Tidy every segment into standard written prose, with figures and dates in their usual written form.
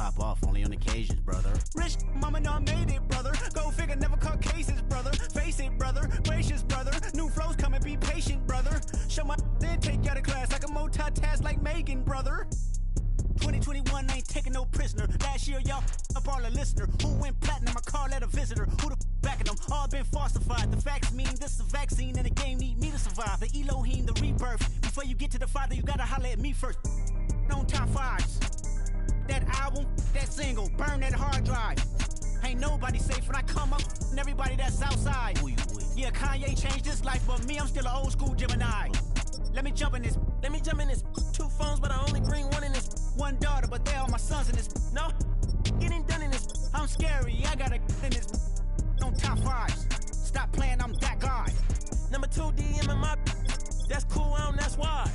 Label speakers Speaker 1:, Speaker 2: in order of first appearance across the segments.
Speaker 1: pop off only on occasions, brother.
Speaker 2: Rich mama know I made it, brother. Go figure, never caught cases, brother. Face it, brother. Gracious, brother. New flows coming, be patient, brother. Show my then take you out of class. I can multitask like Megan, brother. 2021 ain't taking no prisoner. Last year, y'all up all the listener. Who went platinum? I call that a visitor. Who the backing them? All been falsified. The facts mean this is a vaccine and the game need me to survive. The Elohim, the rebirth. Before you get to the Father, you gotta holler at me first. On top fives. That album, that single, burn that hard drive. Ain't nobody safe when I come up and everybody that's outside.
Speaker 1: Who you with?
Speaker 2: Yeah, Kanye changed his life, but me, I'm still an old school Gemini. Let me jump in this. 2 phones, but I only bring one in this. 1 daughter, but they all my sons in this. No, getting done in this. I'm scary, I got a in this. On top fives. Stop playing, I'm that guy. Number 2 DM in my. That's cool, that's why.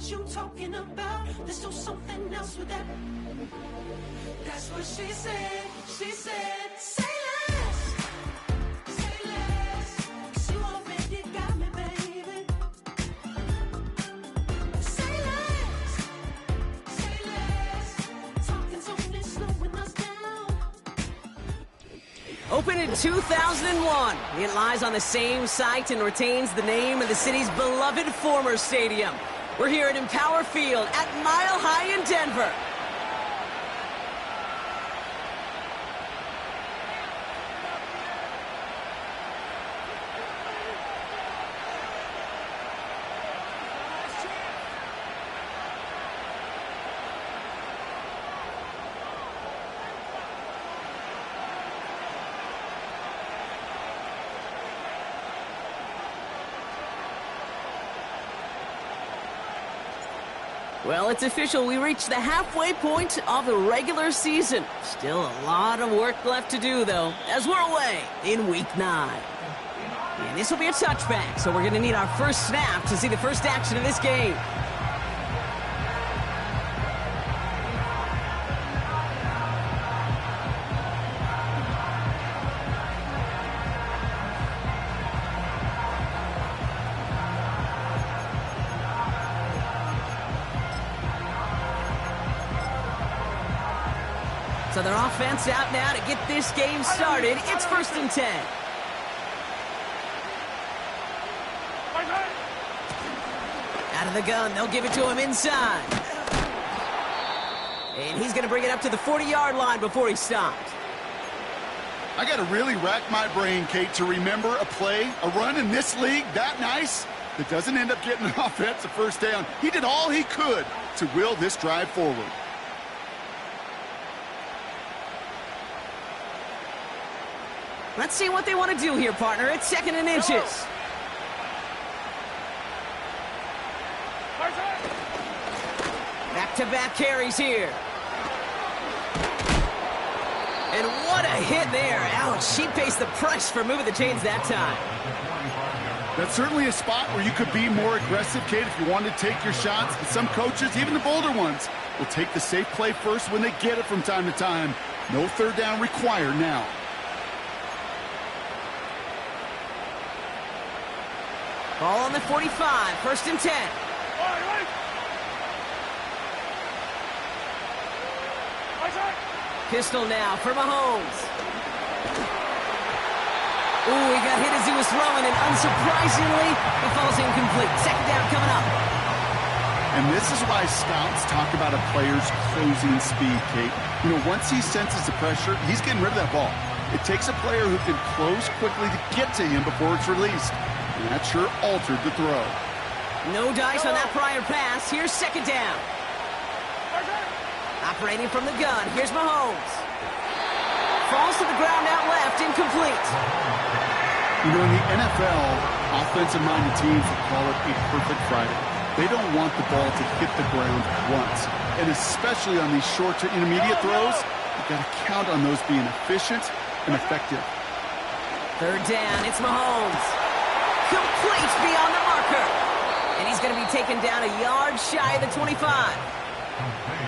Speaker 2: You talking about? Let's do something else with that. That's what she said. She said, say less. Say less. 'Cause you already got me, baby. Say less. Say less. Talking's only slowing us down.
Speaker 3: Opened in 2001, it lies on the same site and retains the name of the city's beloved former stadium. We're here at Empower Field at Mile High in Denver. Well, it's official. We reached the halfway point of the regular season. Still a lot of work left to do, though, as we're away in Week 9. And this will be a touchback, so we're going to need our first snap to see the first action of this game. So their offense out now to get this game started. It's 1st and 10. Out of the gun, they'll give it to him inside. And he's going to bring it up to the 40-yard line before he stops.
Speaker 4: I got to really rack my brain, Kate, to remember a play, a run in this league that nice that doesn't end up getting an offensive first down. He did all he could to will this drive forward.
Speaker 3: Let's see what they want to do here, partner. It's 2nd and inches. Back-to-back carries here. And what a hit there. Ouch, she faced the press for moving the chains that time.
Speaker 4: That's certainly a spot where you could be more aggressive, Kate, if you wanted to take your shots. But some coaches, even the bolder ones, will take the safe play first when they get it from time to time. No third down required now.
Speaker 3: Ball on the 45, 1st and 10. Pistol now for Mahomes. Ooh, he got hit as he was throwing, and unsurprisingly, it falls incomplete. 2nd down coming up.
Speaker 4: And this is why scouts talk about a player's closing speed, Kate. You know, once he senses the pressure, he's getting rid of that ball. It takes a player who can close quickly to get to him before it's released. And that sure altered the throw.
Speaker 3: No dice on that prior pass. Here's 2nd down. Operating from the gun. Here's Mahomes. falls to the ground out left, incomplete.
Speaker 4: You know, in the NFL, offensive-minded teams will call it a perfect Friday. They don't want the ball to hit the ground once. And especially on these short to intermediate throws, you've got to count on those being efficient and effective.
Speaker 3: Third down, it's Mahomes. Complete beyond the marker. And he's going to be taken down a yard shy of the 25.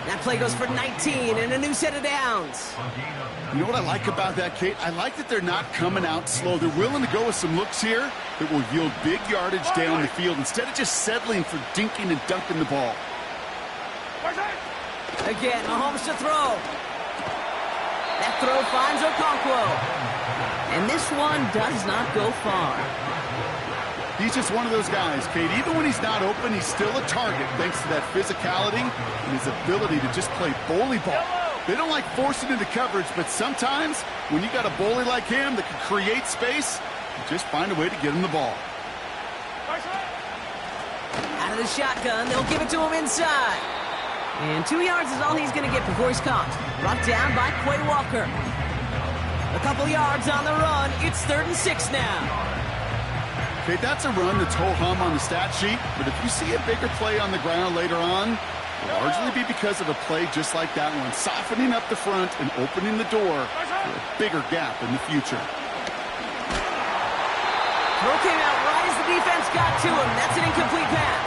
Speaker 3: That play goes for 19 and a new set of downs.
Speaker 4: You know what I like about that, Kate? I like that they're not coming out slow. They're willing to go with some looks here that will yield big yardage down the field instead of just settling for dinking and dunking the ball.
Speaker 3: Again, Mahomes to throw. That throw finds Okonkwo. And this one does not go far.
Speaker 4: He's just one of those guys, Kate. Even when he's not open, he's still a target thanks to that physicality and his ability to just play bully ball. They don't like forcing into coverage, but sometimes when you got a bully like him that can create space, you just find a way to get him the ball.
Speaker 3: Out of the shotgun, they'll give it to him inside. And 2 yards is all he's going to get before he's caught. Brought down by Quay Walker. A couple yards on the run. It's 3rd and 6 now.
Speaker 4: Okay, that's a run that's ho-hum on the stat sheet, but if you see a bigger play on the ground later on, it'll largely be because of a play just like that one, softening up the front and opening the door for a bigger gap in the future.
Speaker 3: Throw came out right as the defense got to him. That's an incomplete pass.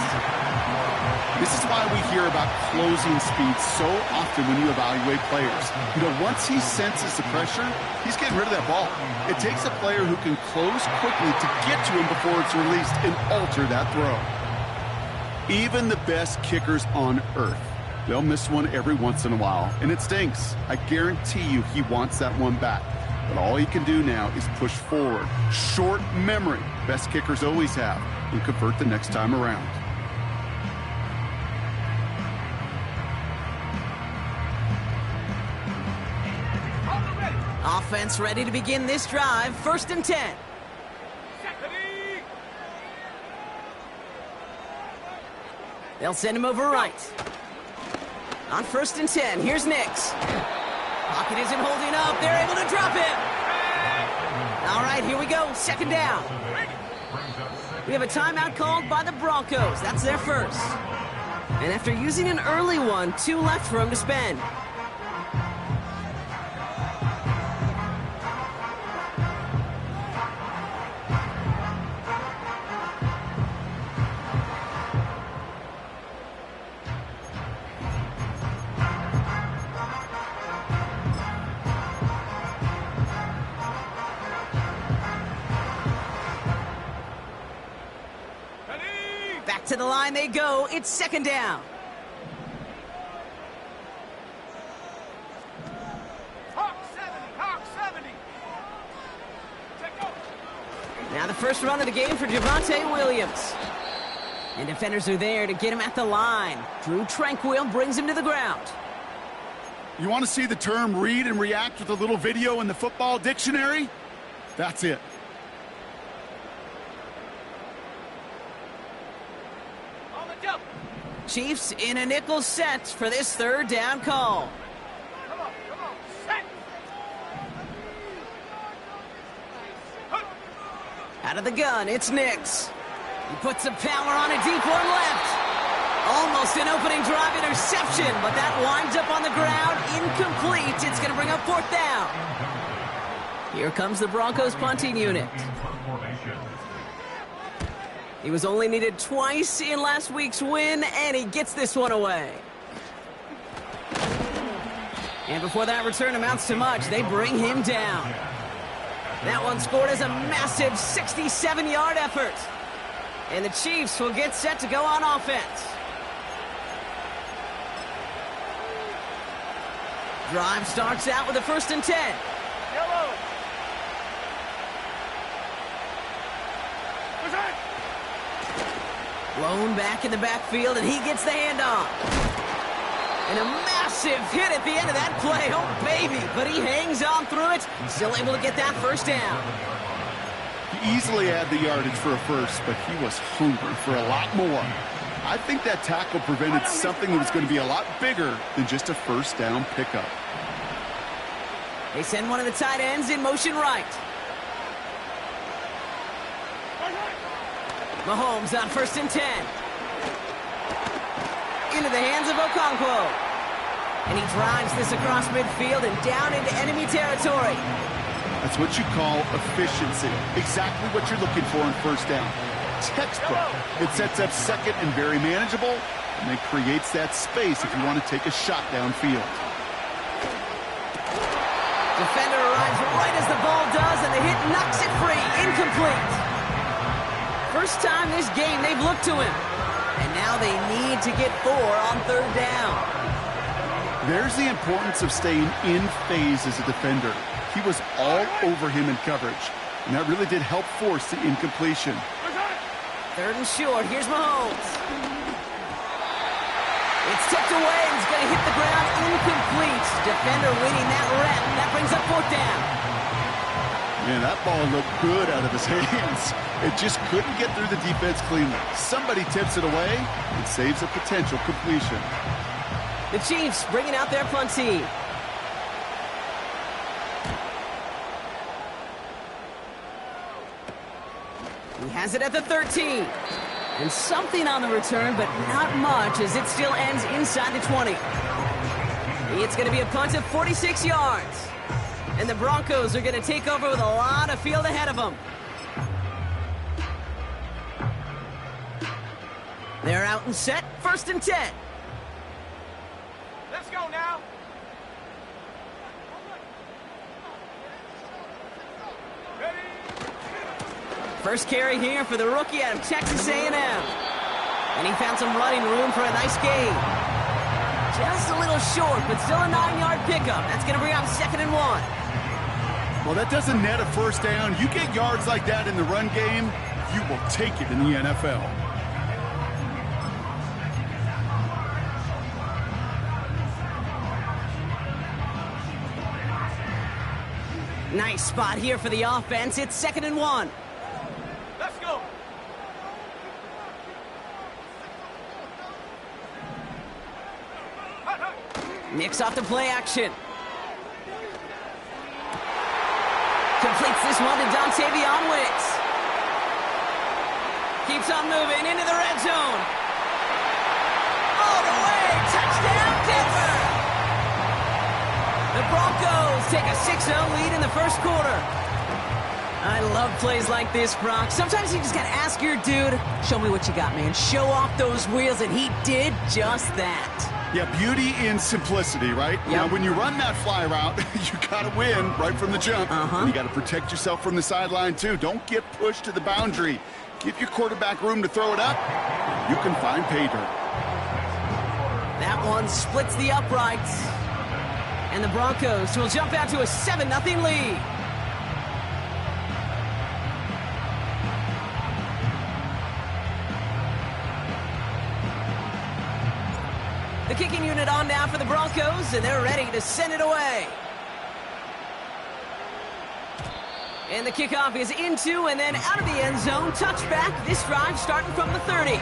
Speaker 4: This is why we hear about closing speed so often when you evaluate players. You know, once he senses the pressure, he's getting rid of that ball. It takes a player who can close quickly to get to him before it's released and alter that throw. Even the best kickers on earth, they'll miss one every once in a while, and it stinks. I guarantee you he wants that one back. But all he can do now is push forward. Short memory, best kickers always have, and convert the next time around.
Speaker 3: Offense ready to begin this drive. 1st and 10. They'll send him over right. On 1st and 10, here's Nix. Pocket isn't holding up. They're able to drop him. All right, here we go. 2nd down. We have a timeout called by the Broncos. That's their first. And after using an early one, 2 left for him to spend. To the line they go. It's 2nd down.
Speaker 2: Hawk 70.
Speaker 3: Now the first run of the game for Javonte Williams. And defenders are there to get him at the line. Drew Tranquil brings him to the ground.
Speaker 4: You want to see the term read and react with a little video in the football dictionary? That's it.
Speaker 3: Chiefs in a nickel set for this 3rd down call.
Speaker 2: Come on, set.
Speaker 3: Out of the gun, it's Nix. He puts some power on a deep one left. Almost an opening drive interception, but that winds up on the ground, incomplete. It's going to bring up 4th down. Here comes the Broncos punting unit. He was only needed twice in last week's win, and he gets this one away. And before that return amounts to much, they bring him down. That one scored as a massive 67-yard effort. And the Chiefs will get set to go on offense. Drive starts out with a 1st and 10.
Speaker 2: Yellow.
Speaker 3: Blown back in the backfield, and he gets the handoff. And a massive hit at the end of that play. Oh, baby. But he hangs on through it. Still able to get that 1st down.
Speaker 4: He easily had the yardage for a first, but he was hungry for a lot more. I think that tackle prevented something that was going to be a lot bigger than just a 1st down pickup.
Speaker 3: They send one of the tight ends in motion right. Mahomes on 1st and 10. Into the hands of Okonkwo. And he drives this across midfield and down into enemy territory.
Speaker 4: That's what you call efficiency. Exactly what you're looking for in 1st down. Textbook. It sets up 2nd and very manageable, and it creates that space if you want to take a shot downfield.
Speaker 3: Defender arrives right as the ball does, and the hit knocks it free. Incomplete. First time this game they've looked to him. And now they need to get 4 on 3rd down.
Speaker 4: There's the importance of staying in phase as a defender. He was all over him in coverage, and that really did help force the incompletion.
Speaker 3: 3rd and short. Here's Mahomes. It's tipped away, and he's going to hit the ground incomplete. Defender winning that rep. That brings up 4th down.
Speaker 4: Man, that ball looked good out of his hands. It just couldn't get through the defense cleanly. Somebody tips it away and saves a potential completion.
Speaker 3: The Chiefs bringing out their punt team. He has it at the 13. And something on the return, but not much, as it still ends inside the 20. It's going to be a punt of 46 yards. And the Broncos are going to take over with a lot of field ahead of them. They're out and set. 1st and 10.
Speaker 2: Let's go now.
Speaker 3: First carry here for the rookie out of Texas A&M. And he found some running room for a nice gain. Just a little short, but still a 9-yard pickup. That's going to bring up 2nd and 1.
Speaker 4: Well, that doesn't net a 1st down. You get yards like that in the run game, you will take it in the NFL.
Speaker 3: Nice spot here for the offense. It's 2nd and 1.
Speaker 2: Let's go.
Speaker 3: Nicks off the play action. Completes this one to Dontavion Wicks. Keeps on moving into the red zone. All the way. Touchdown, Denver. The Broncos take a 6-0 lead in the 1st quarter. I love plays like this, Brock. Sometimes you just got to ask your dude, show me what you got, man. Show off those wheels, and he did just that.
Speaker 4: Yeah, beauty in simplicity, right?
Speaker 3: Yep.
Speaker 4: Now, when you run that fly route, you got to win right from the jump. You got to protect yourself from the sideline, too. Don't get pushed to the boundary. Give your quarterback room to throw it up. You can find pay dirt.
Speaker 3: That one splits the uprights. And the Broncos will jump out to a 7-0 lead. The kicking unit on now for the Broncos, and they're ready to send it away. And the kickoff is into and then out of the end zone. Touchback. This drive starting from the 30.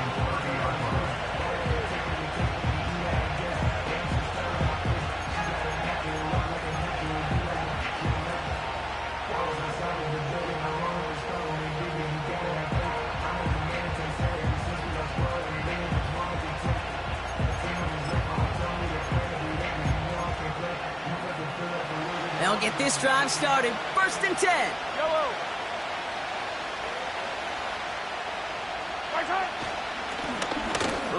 Speaker 3: They'll get this drive started. 1st and 10.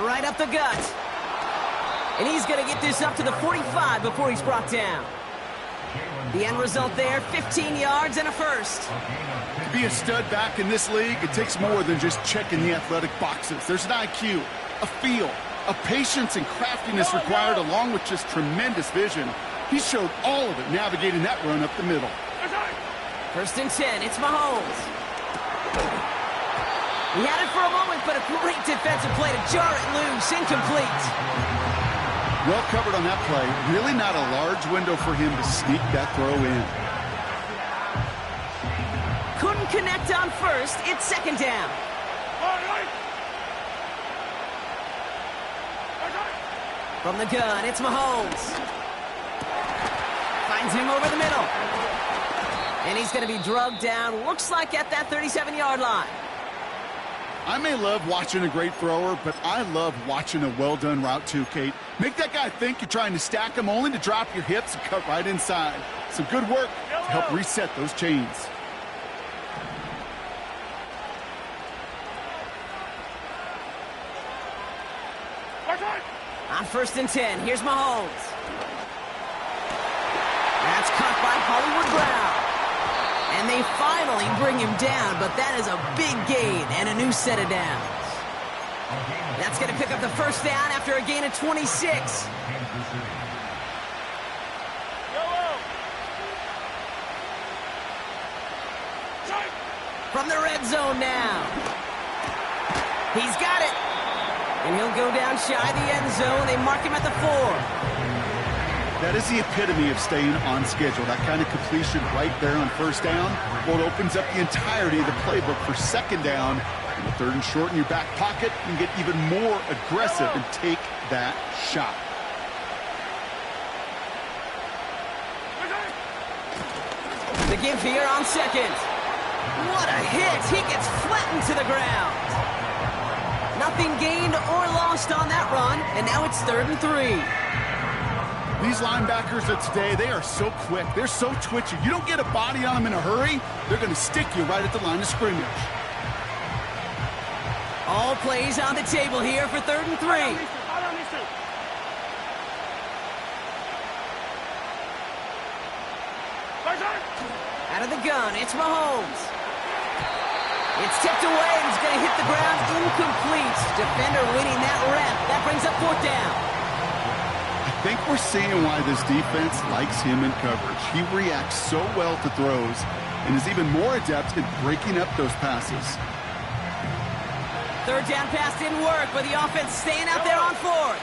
Speaker 3: Right up the gut. And he's going to get this up to the 45 before he's brought down. The end result there, 15 yards and a 1st.
Speaker 4: To be a stud back in this league, it takes more than just checking the athletic boxes. There's an IQ, a feel, a patience and craftiness required, along with just tremendous vision. He showed all of it navigating that run up the middle.
Speaker 3: 1st and 10, it's Mahomes. He had it for a moment, but a great defensive play to jar it loose. Incomplete.
Speaker 4: Well covered on that play. Really not a large window for him to sneak that throw in.
Speaker 3: Couldn't connect on 1st. It's 2nd down. From the gun, it's Mahomes. Finds him over the middle. And he's going to be drugged down, looks like at that 37-yard line.
Speaker 4: I may love watching a great thrower, but I love watching a well-done route too, Kate. Make that guy think you're trying to stack him only to drop your hips and cut right inside. Some good work to help reset those chains.
Speaker 3: On 1st and 10, here's Mahomes. That's caught by Hollywood Brown. And they finally bring him down, but that is a big gain and a new set of downs. That's going to pick up the 1st down after a gain of 26. From the red zone now. He's got it. And he'll go down shy of the end zone. They mark him at the 4.
Speaker 4: That is the epitome of staying on schedule. That kind of completion right there on 1st down. Well, it opens up the entirety of the playbook for 2nd down. And the 3rd and short in your back pocket, you can get even more aggressive and take that shot.
Speaker 3: The give here on 2nd. What a hit. He gets flattened to the ground. Nothing gained or lost on that run, and now it's 3rd and 3.
Speaker 4: These linebackers of today, they are so quick. They're so twitchy. You don't get a body on them in a hurry, they're going to stick you right at the line of scrimmage.
Speaker 3: All plays on the table here for 3rd and 3. Out of the gun, it's Mahomes. It's tipped away, and he's going to hit the ground incomplete. Defender winning that rep. That brings up 4th down.
Speaker 4: I think we're seeing why this defense likes him in coverage. He reacts so well to throws and is even more adept at breaking up those passes.
Speaker 3: 3rd down pass didn't work, but the offense staying out there on 4th.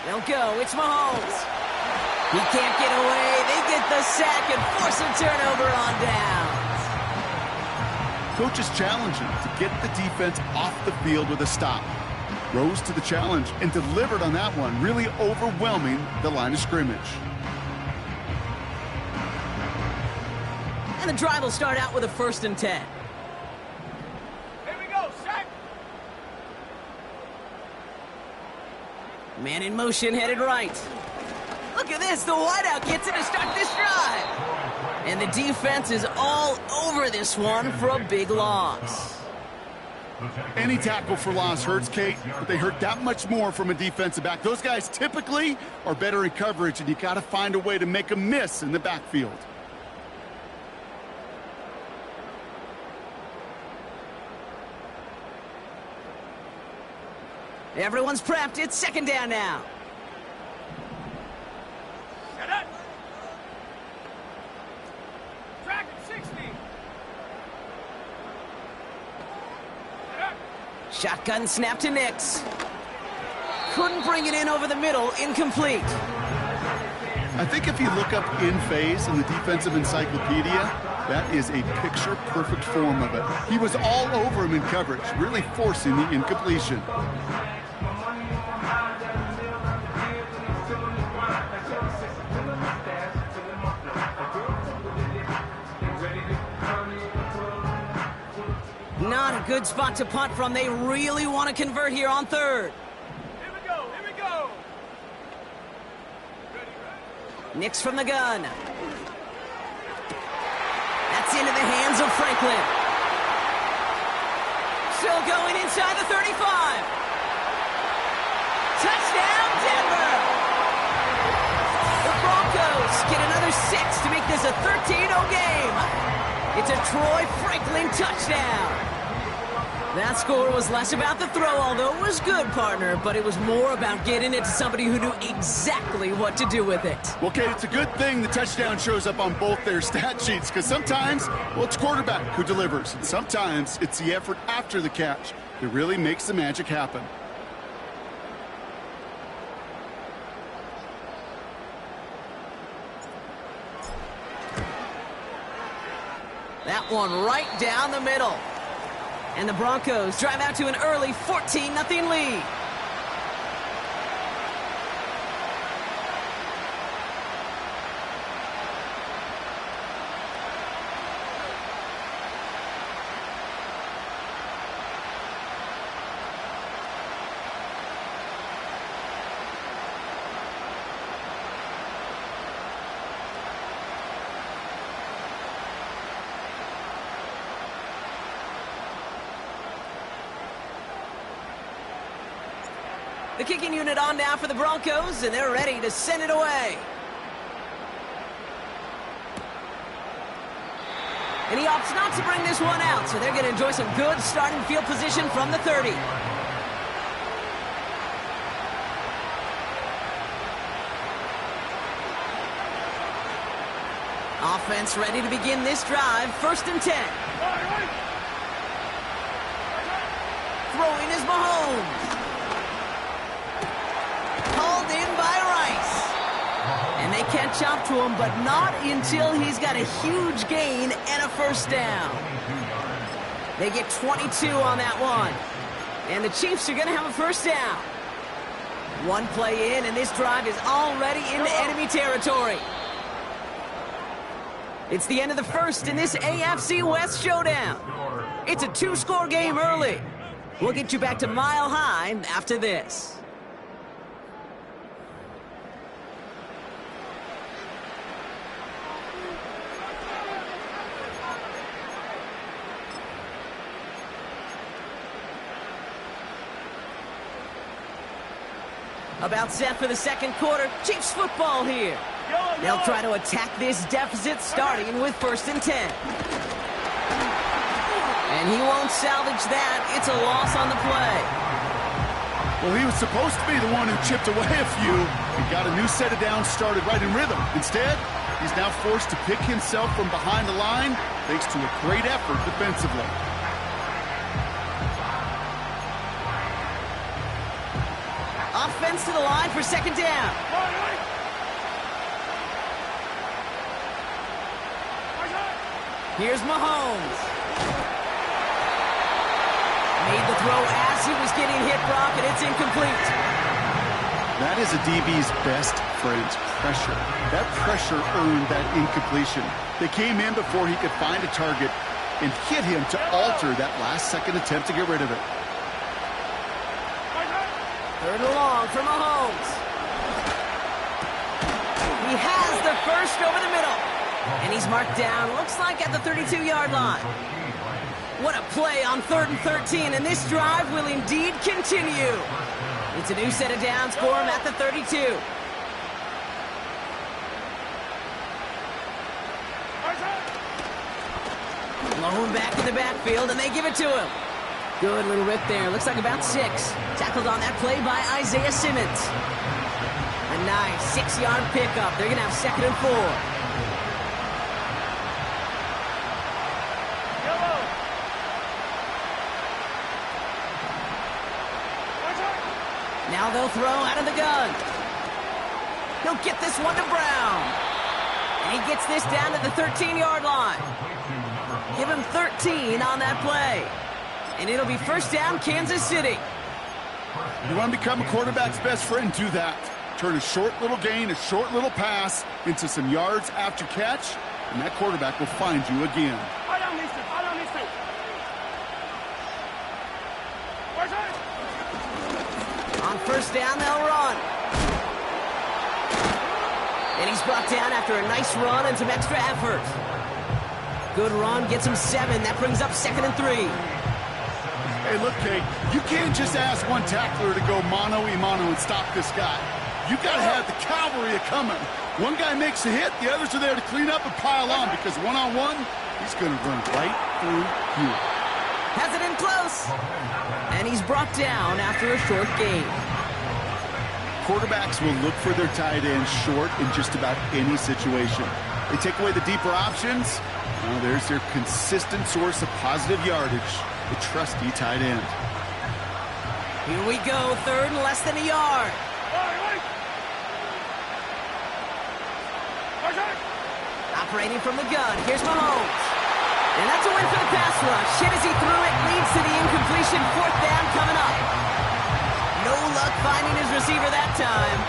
Speaker 3: They'll go. It's Mahomes. He can't get away. They get the sack and force a turnover on downs.
Speaker 4: Coach is challenging to get the defense off the field with a stop. Rose to the challenge and delivered on that one, really overwhelming the line of scrimmage.
Speaker 3: And the drive will start out with a 1st and 10. Man in motion, headed right. Look at this. The wideout gets it to start this drive. And the defense is all over this one for a big loss.
Speaker 4: Any tackle for loss hurts, Kate, but they hurt that much more from a defensive back. Those guys typically are better in coverage, and you got to find a way to make them miss in the backfield.
Speaker 3: Everyone's prepped. It's 2nd down now.
Speaker 2: Track at 60.
Speaker 3: Shotgun snap to Nix. Couldn't bring it in over the middle. Incomplete.
Speaker 4: I think if you look up in phase in the defensive encyclopedia, that is a picture-perfect form of it. He was all over him in coverage, really forcing the incompletion.
Speaker 3: Not a good spot to punt from. They really want to convert here on 3rd.
Speaker 2: Here we go.
Speaker 3: Nix from the gun. That's into the hands of Franklin. Still going inside the 35. Touchdown, Denver! The Broncos get another 6 to make this a 13-0 game. It's a Troy Franklin touchdown. That score was less about the throw, although it was good, partner, but it was more about getting it to somebody who knew exactly what to do with it.
Speaker 4: Well, Kate, it's a good thing the touchdown shows up on both their stat sheets, because sometimes, well, it's quarterback who delivers, and sometimes it's the effort after the catch that really makes the magic happen.
Speaker 3: That one right down the middle. And the Broncos drive out to an early 14-0 lead. The kicking unit on now for the Broncos, and they're ready to send it away. And he opts not to bring this one out, so they're going to enjoy some good starting field position from the 30. Offense ready to begin this drive, 1st and 10. Throwing is Mahomes. Called in by Rice. And they catch up to him, but not until he's got a huge gain and a 1st down. They get 22 on that one. And the Chiefs are going to have a 1st down. One play in, and this drive is already into enemy territory. It's the end of the 1st in this AFC West showdown. It's a 2-score game early. We'll get you back to Mile High after this. About set for the 2nd quarter. Chiefs football here. They'll try to attack this deficit starting with 1st and 10. And he won't salvage that. It's a loss on the play.
Speaker 4: Well, he was supposed to be the one who chipped away a few. He got a new set of downs started right in rhythm. Instead, he's now forced to pick himself from behind the line thanks to a great effort defensively.
Speaker 3: Offense to the line for 2nd down. Here's Mahomes. Made the throw as he was getting hit, Brock, and it's incomplete.
Speaker 4: That is a DB's best friend, pressure. That pressure earned that incompletion. They came in before he could find a target and hit him to alter that last-second attempt to get rid of it.
Speaker 3: 3rd and long for Mahomes. He has the 1st over the middle. And he's marked down, looks like at the 32-yard line. What a play on 3rd and 13, and this drive will indeed continue. It's a new set of downs for him at the 32. Blown back in the backfield, and they give it to him. Good little rip there. Looks like about 6. Tackled on that play by Isaiah Simmons. A nice 6-yard pickup. They're going to have 2nd and 4. Now they'll throw out of the gun. He'll get this one to Brown. And he gets this down to the 13-yard line. Give him 13 on that play. And it'll be 1st down, Kansas City.
Speaker 4: You want to become a quarterback's best friend? Do that. Turn a short little gain, a short little pass into some yards after catch, and that quarterback will find you again.
Speaker 3: On 1st down, they'll run. And he's brought down after a nice run and some extra effort. Good run, gets him 7. That brings up 2nd and 3.
Speaker 4: Hey, look, Kate, you can't just ask one tackler to go mano-a-mano and stop this guy. You got to have the cavalry coming. One guy makes a hit, the others are there to clean up and pile on, because one-on-one, he's going to run right through you.
Speaker 3: Has it in close. And he's brought down after a short gain.
Speaker 4: Quarterbacks will look for their tight end short in just about any situation. They take away the deeper options. Well, there's their consistent source of positive yardage, the trusty tight end.
Speaker 3: Here we go, 3rd and less than a yard. Operating from the gun, here's Mahomes. And that's a win for the pass rush. Hit as he threw it, leads to the incompletion. 4th down coming up. No luck finding his receiver that time.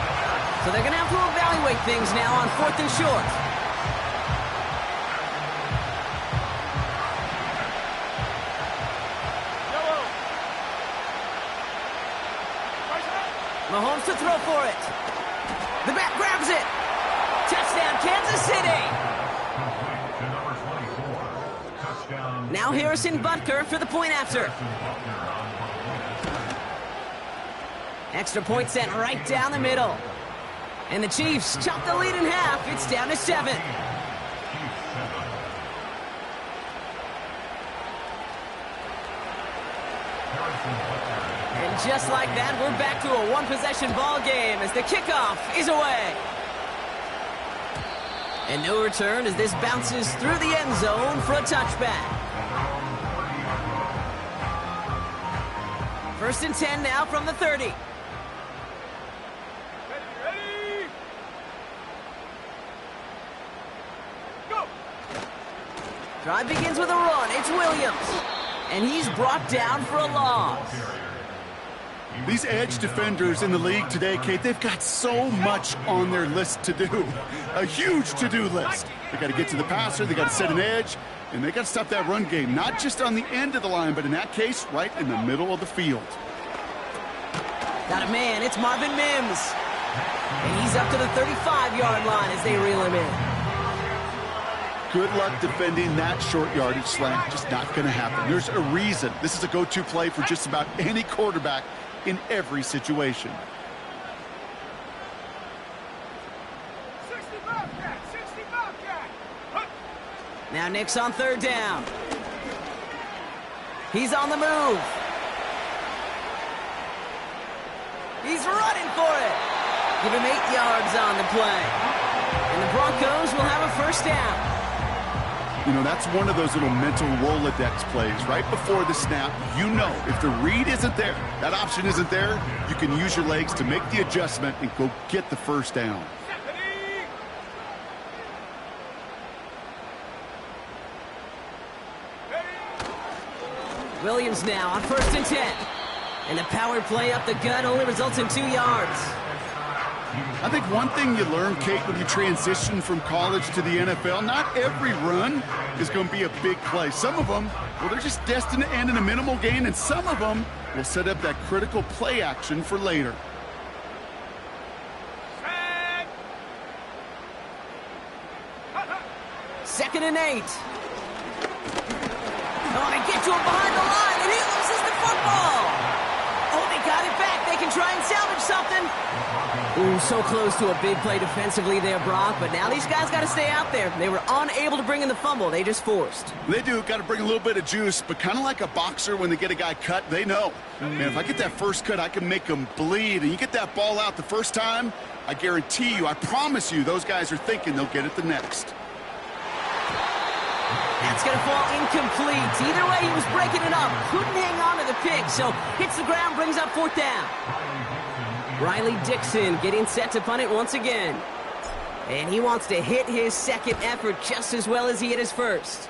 Speaker 3: So they're going to have to evaluate things now on 4th and short. Mahomes to throw for it. The back grabs it. Touchdown, Kansas City. Now Harrison Butker for the point after. Extra point sent right down the middle. And the Chiefs chop the lead in half. It's down to 7. And just like that, we're back to a one-possession ball game as the kickoff is away. And no return as this bounces through the end zone for a touchback. 1st and 10 now from the 30.
Speaker 2: Ready? Go!
Speaker 3: Drive begins with a run. It's Williams. And he's brought down for a loss.
Speaker 4: These edge defenders in the league today, Kate, they've got so much on their list to do. A huge to-do list. They got to get to the passer, they got to set an edge, and they got to stop that run game. Not just on the end of the line, but in that case, right in the middle of the field.
Speaker 3: Got a man, it's Marvin Mims. And he's up to the 35-yard line as they reel him in.
Speaker 4: Good luck defending that short yardage slant. Just not going to happen. There's a reason. This is a go-to play for just about any quarterback in every situation.
Speaker 2: 65 cat.
Speaker 3: Now Nick's on 3rd down. He's on the move. He's running for it. Give him 8 yards on the play. And the Broncos will have a 1st down.
Speaker 4: You know, that's one of those little mental Rolodex plays. Right before the snap, you know if the read isn't there, that option isn't there, you can use your legs to make the adjustment and go get the 1st down.
Speaker 3: Williams now on 1st and 10. And the power play up the gut only results in 2 yards.
Speaker 4: I think one thing you learn, Kate, when you transition from college to the NFL, not every run is going to be a big play. Some of them, well, they're just destined to end in a minimal gain, and some of them will set up that critical play action for later.
Speaker 3: Second and 8. Oh, they get to him behind the line, and he loses the football. Oh, they got it back. They can try and salvage something. Ooh, so close to a big play defensively there, Brock, but now these guys got to stay out there. They were unable to bring in the fumble. They just forced.
Speaker 4: They do. Got to bring a little bit of juice, but kind of like a boxer when they get a guy cut, they know. Man, if I get that first cut, I can make them bleed. And you get that ball out the first time, I guarantee you, I promise you, those guys are thinking they'll get it the next.
Speaker 3: That's going to fall incomplete. Either way, he was breaking it up. Couldn't hang on to the pick, so hits the ground, brings up 4th down. Riley Dixon getting set to punt it once again. And he wants to hit his second effort just as well as he hit his first.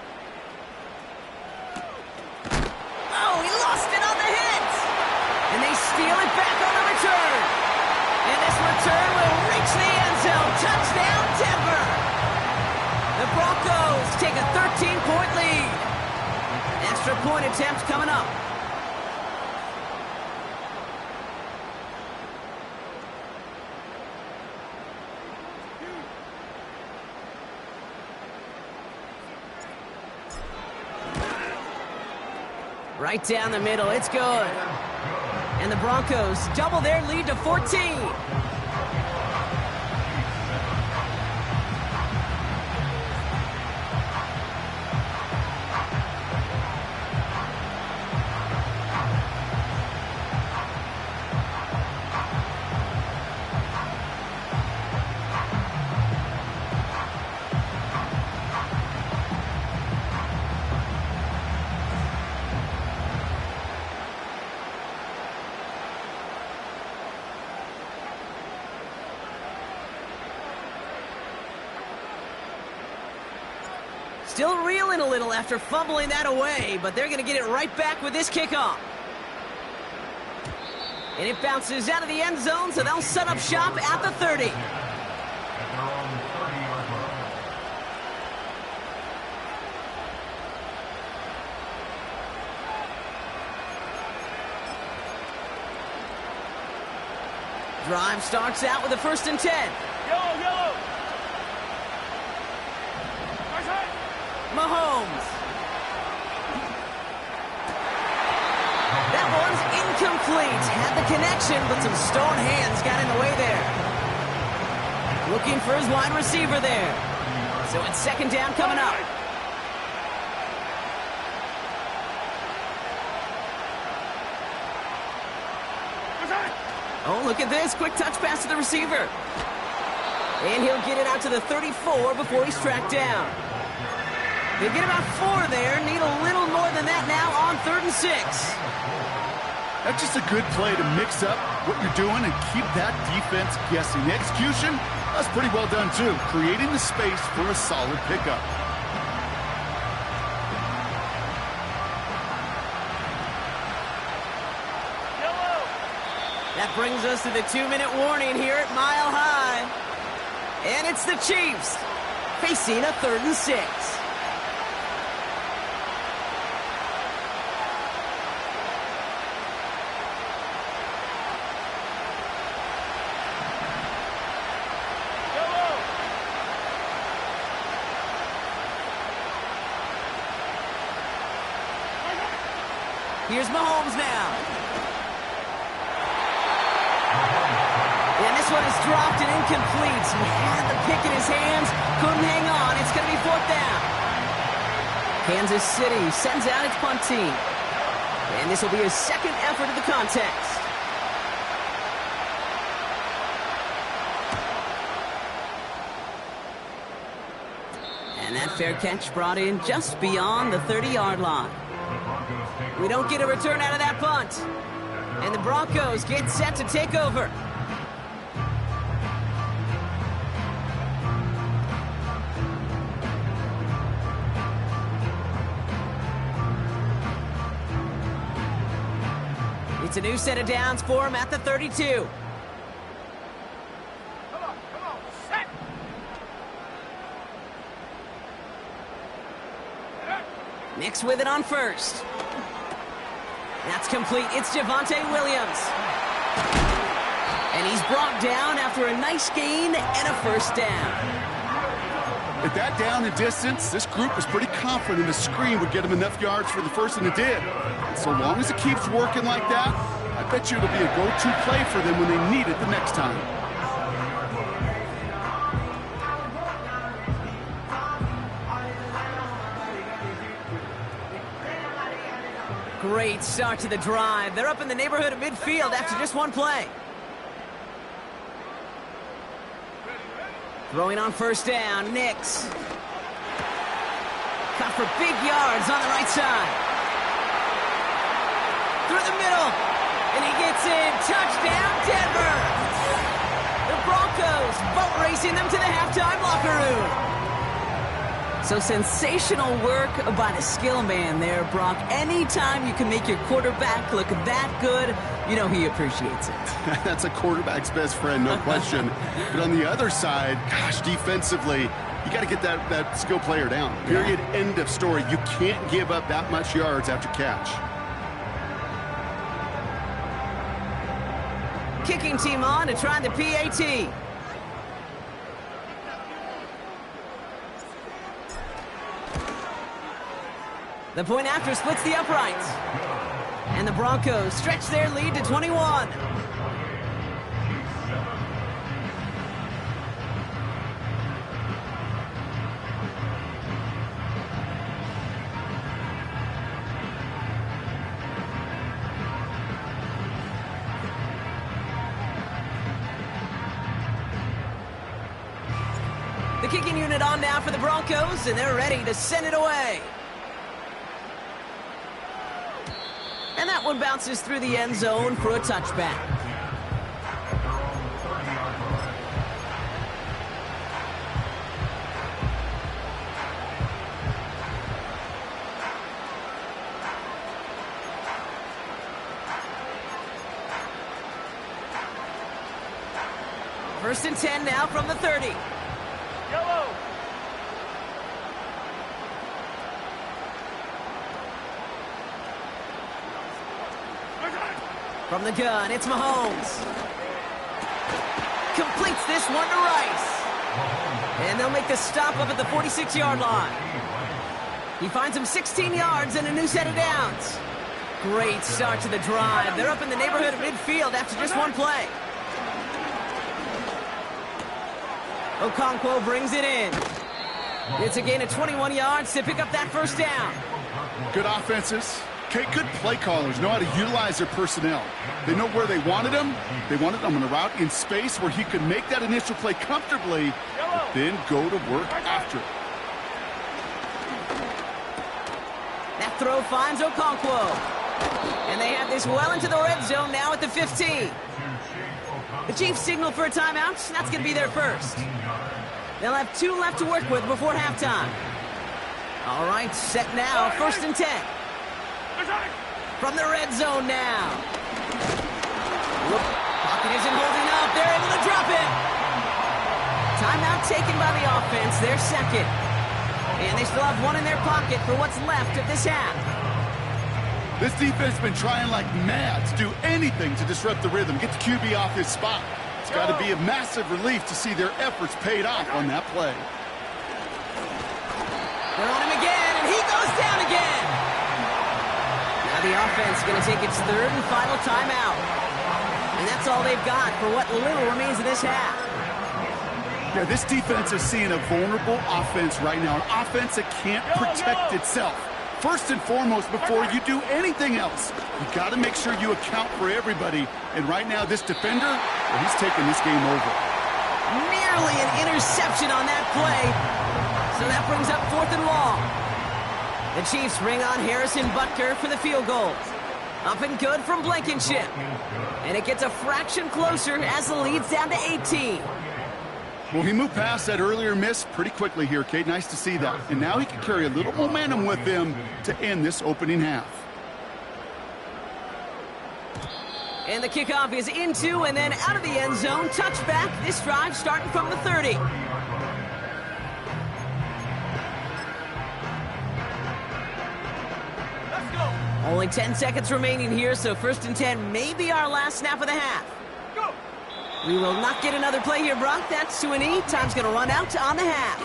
Speaker 3: Oh, he lost it on the hit! And they steal it back on the return. And this return will reach the end zone. Touchdown, Denver! The Broncos take a 13-point lead. Extra point attempt coming up. Right down the middle, it's good. And the Broncos double their lead to 14. Still reeling a little after fumbling that away, but they're going to get it right back with this kickoff. And it bounces out of the end zone, so they'll set up shop at the 30. Drive starts out with a 1st and 10.
Speaker 2: Yellow.
Speaker 3: Mahomes. That one's incomplete. Had the connection, but some stone hands got in the way there. Looking for his wide receiver there. So it's 2nd down coming up. Oh, look at this. Quick touch pass to the receiver. And he'll get it out to the 34 before he's tracked down. They get about 4 there. Need a little more than that now on 3rd and 6.
Speaker 4: That's just a good play to mix up what you're doing and keep that defense guessing. The execution, that's pretty well done too. Creating the space for a solid pickup.
Speaker 3: That brings us to the 2-minute warning here at Mile High. And it's the Chiefs facing a 3rd and 6. Here's Mahomes now. And this one is dropped and incomplete. He had the pick in his hands, couldn't hang on. It's going to be 4th down. Kansas City sends out its punt team. And this will be his 2nd effort of the contest. And that fair catch brought in just beyond the 30-yard line. We don't get a return out of that punt. And the Broncos get set to take over. It's a new set of downs for him at the 32.
Speaker 2: Come on, set.
Speaker 3: Nix with it on 1st. That's complete. It's Javonte Williams. And he's brought down after a nice gain and a 1st down.
Speaker 4: At that down and distance, this group was pretty confident the screen would get them enough yards for the 1st, and it did. And so long as it keeps working like that, I bet you it'll be a go-to play for them when they need it the next time.
Speaker 3: Great start to the drive. They're up in the neighborhood of midfield after just one play. Throwing on 1st down, Nix. Cut for big yards on the right side. Through the middle. And he gets in. Touchdown, Denver. The Broncos boat racing them to the halftime locker room. So sensational work by the skill man there, Brock. Anytime you can make your quarterback look that good, you know he appreciates it.
Speaker 4: That's a quarterback's best friend, no question. But on the other side, gosh, defensively, you got to get that skill player down. Period, end of story. You can't give up that much yards after catch.
Speaker 3: Kicking team on to try the PAT. The point after splits the uprights. And the Broncos stretch their lead to 21. The kicking unit on now for the Broncos, and they're ready to send it away. And that one bounces through the end zone for a touchback. First and 10 now from the 30.
Speaker 2: Yellow.
Speaker 3: From the gun, it's Mahomes. Completes this one to Rice. And they'll make the stop up at the 46-yard line. He finds him 16 yards and a new set of downs. Great start to the drive. They're up in the neighborhood of midfield after just one play. Okonkwo brings it in. It's a gain of 21 yards to pick up that first down.
Speaker 4: Good offenses. Okay, good play callers know how to utilize their personnel. They know where they wanted him. They wanted him on a route in space where he could make that initial play comfortably, but then go to work after it.
Speaker 3: That throw finds Okonkwo. And they have this well into the red zone now at the 15. The Chiefs signal for a timeout. That's going to be their first. They'll have 2 left to work with before halftime. All right, set now. First and 10. From the red zone now. Pocket isn't holding up. They're able to drop it. Timeout taken by the offense. Their second. And they still have 1 in their pocket for what's left of this half.
Speaker 4: This defense has been trying like mad to do anything to disrupt the rhythm, get the QB off his spot. It's got to be a massive relief to see their efforts paid off on that play.
Speaker 3: They're on him again, and he goes down again. Now the offense is going to take its 3rd and final timeout. And that's all they've got for what little remains of this half.
Speaker 4: Yeah, this defense is seeing a vulnerable offense right now, an offense that can't protect itself. First and foremost, before you do anything else, you got to make sure you account for everybody. And right now, this defender, well, he's taking this game over.
Speaker 3: Nearly an interception on that play. So that brings up 4th and long. The Chiefs bring on Harrison Butker for the field goal. Up and good from Blankenship. And it gets a fraction closer as the lead's down to 18.
Speaker 4: Well, he moved past that earlier miss pretty quickly here, Kate. Nice to see that. And now he can carry a little momentum with him to end this opening half.
Speaker 3: And the kickoff is into and then out of the end zone. Touchback. This drive starting from the 30. Only 10 seconds remaining here, so first and 10 may be our last snap of the half. We will not get another play here, Brock. That's to an E. Time's going to run out on the half.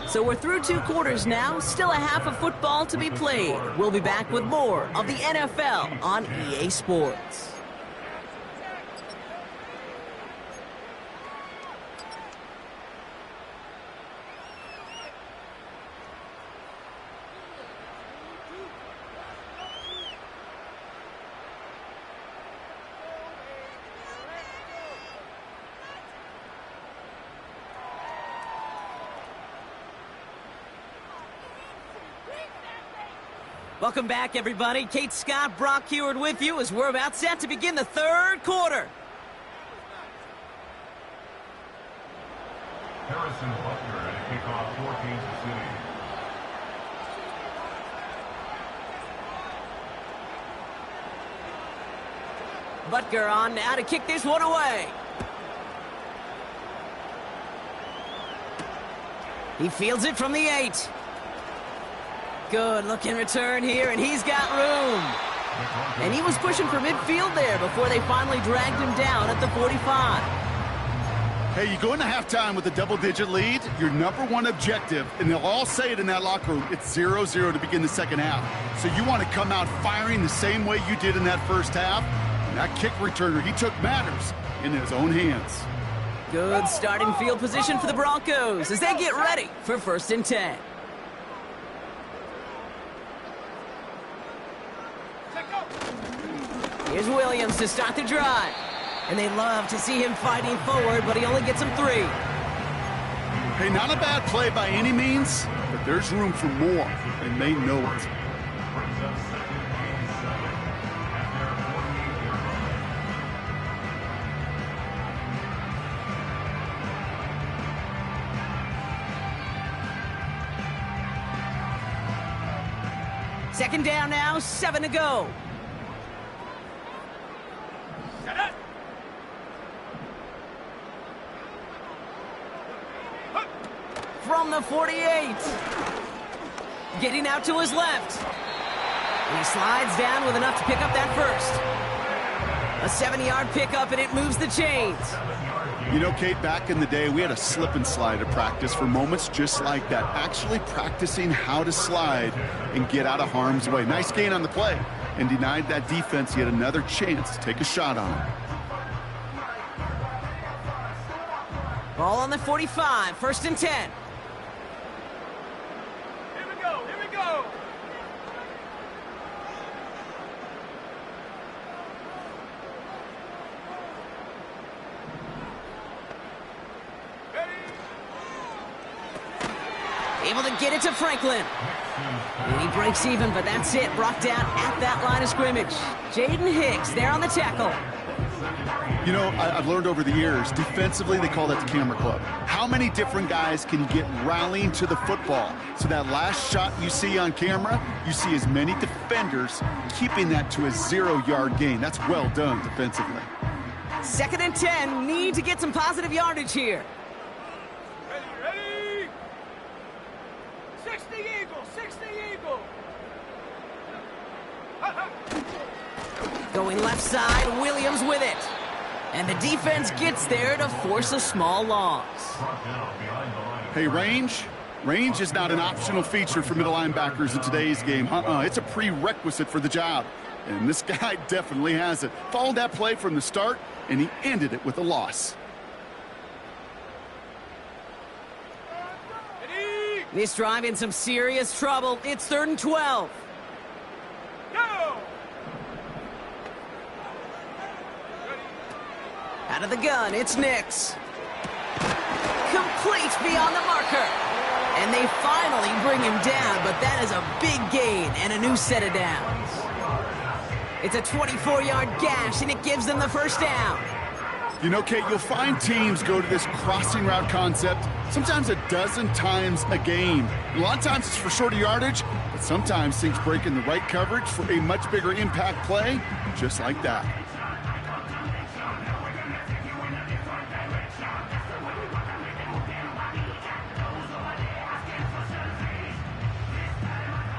Speaker 3: So we're through 2 quarters now. Still a half of football to be played. We'll be back with more of the NFL on EA Sports. Welcome back, everybody. Kate Scott, Brock Huard with you as we're about set to begin the 3rd quarter.
Speaker 5: Harrison Butker at a kickoff for Kansas City.
Speaker 3: Butker on now to kick this one away. He fields it from the 8. Good looking return here, and he's got room. And he was pushing for midfield there before they finally dragged him down at the 45.
Speaker 4: Hey, you go into halftime with a double-digit lead, your number 1 objective, and they'll all say it in that locker room, it's 0-0 to begin the second half. So you want to come out firing the same way you did in that first half. And that kick returner, he took matters in his own hands.
Speaker 3: Good starting field position for the Broncos as they get ready for first and 10. Here's Williams to start the drive. And they love to see him fighting forward, but he only gets them 3.
Speaker 4: Hey, not a bad play by any means, but there's room for more, and they know it.
Speaker 3: Second down now, 7 to go. from the 48. Getting out to his left. And he slides down with enough to pick up that first. A 7-yard pickup, and it moves the chains.
Speaker 4: You know, Kate, back in the day, we had a slip and slide at practice for moments just like that. Actually practicing how to slide and get out of harm's way. Nice gain on the play, and denied that defense yet another chance to take a shot on him.
Speaker 3: Ball on the 45, 1st and 10.
Speaker 2: Here we go, here we go.
Speaker 3: Able to get it to Franklin. And he breaks even, but that's it. Brought down at that line of scrimmage. Jaden Hicks there on the tackle.
Speaker 4: You know, I've learned over the years, defensively, they call that the camera club. How many different guys can you get rallying to the football? So that last shot you see on camera, you see as many defenders keeping that to a 0-yard gain. That's well done defensively.
Speaker 3: 2nd and 10. Need to get some positive yardage here.
Speaker 2: Ready? 60 Eagle, 60 Eagle.
Speaker 3: Going left side, Williams with it. And the defense gets there to force a small loss.
Speaker 4: Hey, range is not an optional feature for middle linebackers in today's game. It's a prerequisite for the job. And this guy definitely has it. Followed that play from the start, and he ended it with a loss.
Speaker 3: This drive in some serious trouble. It's 3rd and 12.
Speaker 2: Go!
Speaker 3: Out of the gun, it's Nix. Complete beyond the marker. And they finally bring him down, but that is a big gain and a new set of downs. It's a 24-yard gash, and it gives them the first down.
Speaker 4: You know, Kate, you'll find teams go to this crossing route concept sometimes a dozen times a game. A lot of times it's for shorter yardage, but sometimes things break in the right coverage for a much bigger impact play, just like that.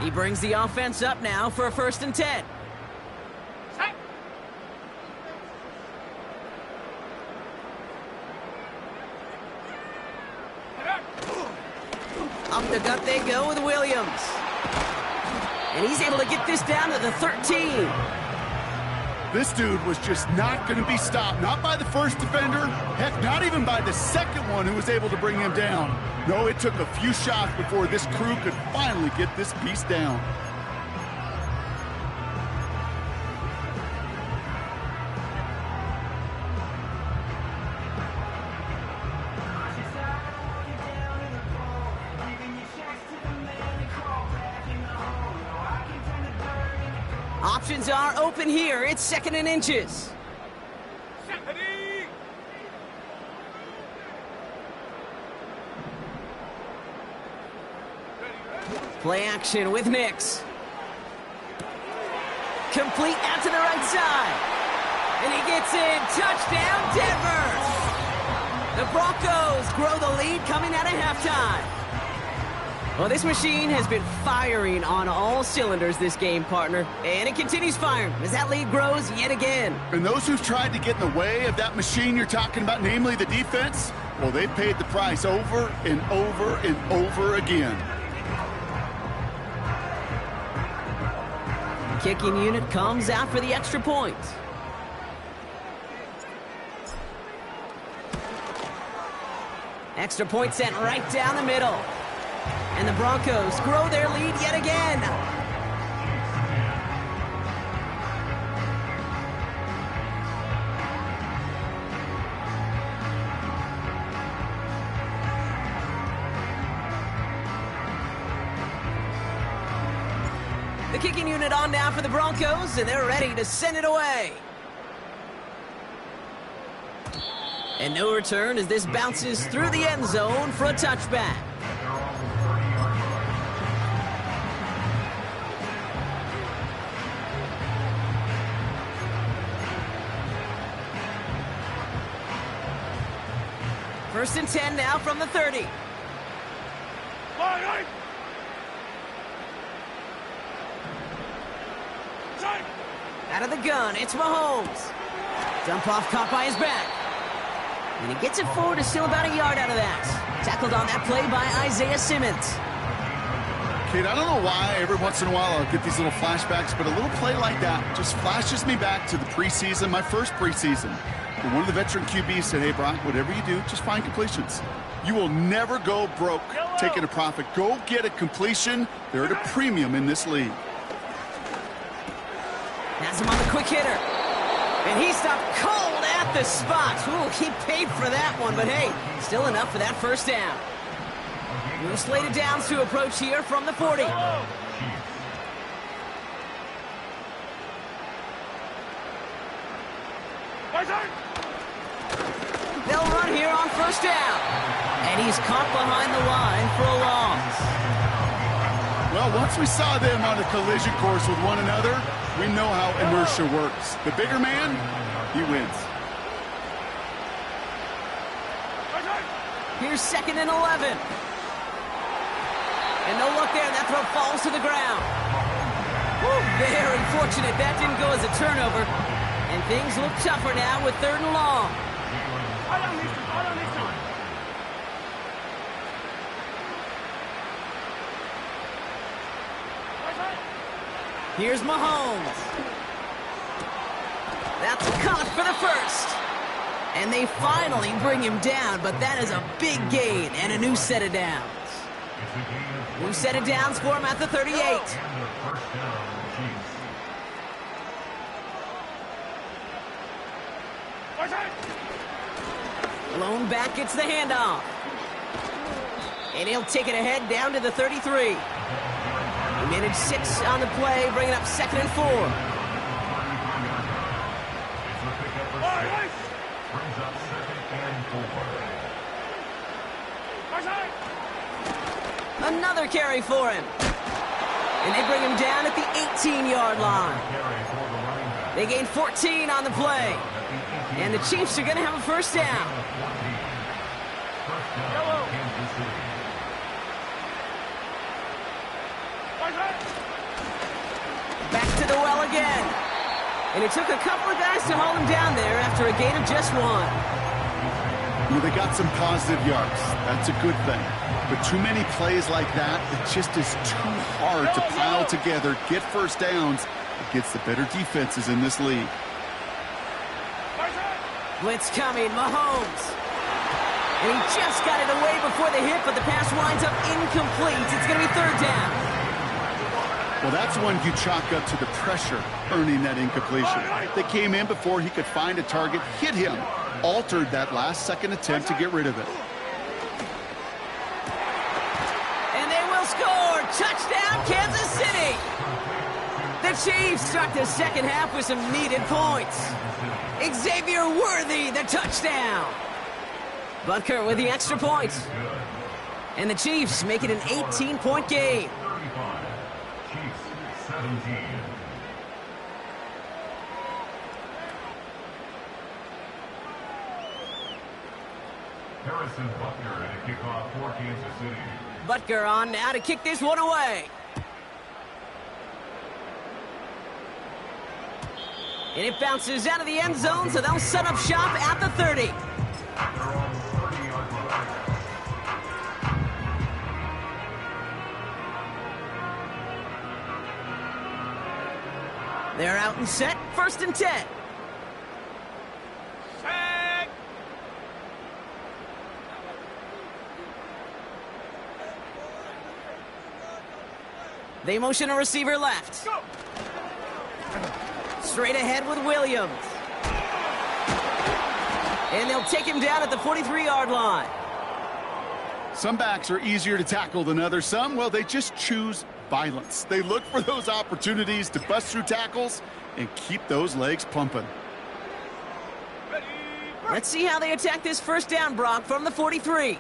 Speaker 3: He brings the offense up now for a 1st and 10. Up the gut they go with Williams. And he's able to get this down to the 13.
Speaker 4: This dude was just not going to be stopped. Not by the first defender. Heck, not even by the second one who was able to bring him down. No, it took a few shots before this crew could finally get this piece down.
Speaker 3: Options are open here. It's 2nd and inches. Play action with Nix. Complete out to the right side. And he gets in. Touchdown, Denver. The Broncos grow the lead coming out of halftime. Well, this machine has been firing on all cylinders this game, partner. And it continues firing as that lead grows yet again.
Speaker 4: And those who've tried to get in the way of that machine you're talking about, namely the defense, well, they've paid the price over and over and over again.
Speaker 3: Kicking unit comes out for the extra point. Extra point sent right down the middle. And the Broncos grow their lead yet again. The kicking unit on now for the Broncos, and they're ready to send it away. And no return as this bounces through the end zone for a touchback. First and 10 now from the 30. Out of the gun, it's Mahomes. Dump off caught by his back. And he gets it forward to still about a yard out of that. Tackled on that play by Isaiah Simmons.
Speaker 4: Kate, I don't know why every once in a while I'll get these little flashbacks, but a little play like that just flashes me back to the preseason, my first preseason. And one of the veteran QBs said, hey, Brock, whatever you do, just find completions. You will never go broke taking a profit. Go get a completion. They're at a premium in this league.
Speaker 3: Has him on the quick hitter. And he stopped cold at the spot. Ooh, he paid for that one, but hey, still enough for that first down. New slated downs to approach here from the 40. They'll run here on first down. And he's caught behind the line for a loss.
Speaker 4: Well, once we saw them on a collision course with one another, we know how inertia works. The bigger man, he wins.
Speaker 3: Here's 2nd and 11. And no luck there, and that throw falls to the ground. Woo, very fortunate that didn't go as a turnover. And things look tougher now with 3rd and long. Here's Mahomes. That's caught for the first. And they finally bring him down, but that is a big gain and a new set of downs. New set of downs for him at the 38. Lone back gets the handoff. And he'll take it ahead down to the 33. He managed 6 on the play, bringing up 2nd and 4. Another carry for him. And they bring him down at the 18-yard line. They gain 14 on the play. And the Chiefs are going to have a first down. Back to the well again. And it took a couple of guys to hold him down there after a gain of just 1.
Speaker 4: Well, they got some positive yards. That's a good thing. But too many plays like that, it just is too hard to pile together, get first downs against the better defenses in this league.
Speaker 3: Blitz coming, Mahomes. And he just got it away before the hit, but the pass winds up incomplete. It's going to be 3rd down.
Speaker 4: Well, that's one you chalk up to the pressure earning that incompletion. They came in before he could find a target, hit him, altered that last-second attempt to get rid of it.
Speaker 3: And they will score. Touchdown, Kansas City. The Chiefs start the second half with some needed points. Xavier Worthy, the touchdown. Butker with the extra point. And the Chiefs make it an 18-point game.
Speaker 5: 35. Chiefs 17. Harrison Butker at a kickoff for Kansas City.
Speaker 3: Butker on now to kick this one away. And it bounces out of the end zone, so they'll set up shop at the 30.
Speaker 5: They're on the 30-yard line.
Speaker 3: They're out and set, 1st and 10. They motion a receiver left.
Speaker 2: Go.
Speaker 3: Straight ahead with Williams. And they'll take him down at the 43-yard line.
Speaker 4: Some backs are easier to tackle than others. Some, well, they just choose violence. They look for those opportunities to bust through tackles and keep those legs pumping.
Speaker 3: Let's see how they attack this first down, Brock, from the 43.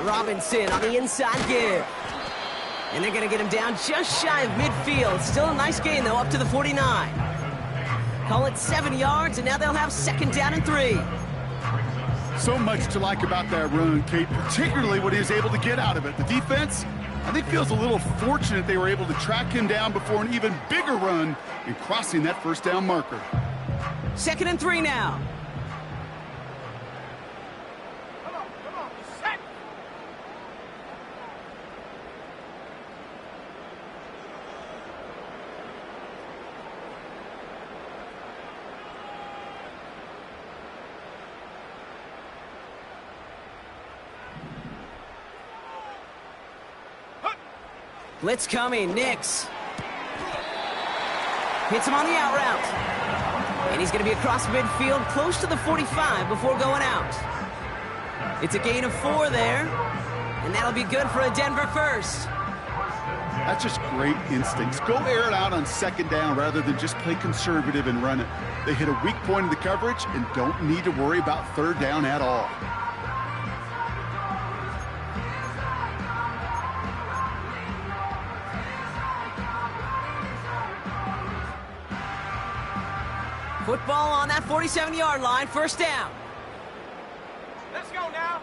Speaker 3: Robinson on the inside give. And they're going to get him down just shy of midfield. Still a nice gain, though, up to the 49. Call it 7 yards, and now they'll have 2nd down and 3.
Speaker 4: So much to like about that run, Kate, particularly what he was able to get out of it. The defense, I think, feels a little fortunate they were able to track him down before an even bigger run and crossing that 1st down marker.
Speaker 3: 2nd and 3 now. Blitz coming, Nix. Hits him on the out route. And he's going to be across midfield, close to the 45 before going out. It's a gain of 4 there, and that'll be good for a Denver first.
Speaker 4: That's just great instincts. Go air it out on 2nd down rather than just play conservative and run it. They hit a weak point in the coverage and don't need to worry about 3rd down at all.
Speaker 3: Football on that 47-yard line, 1st down.
Speaker 2: Let's go now.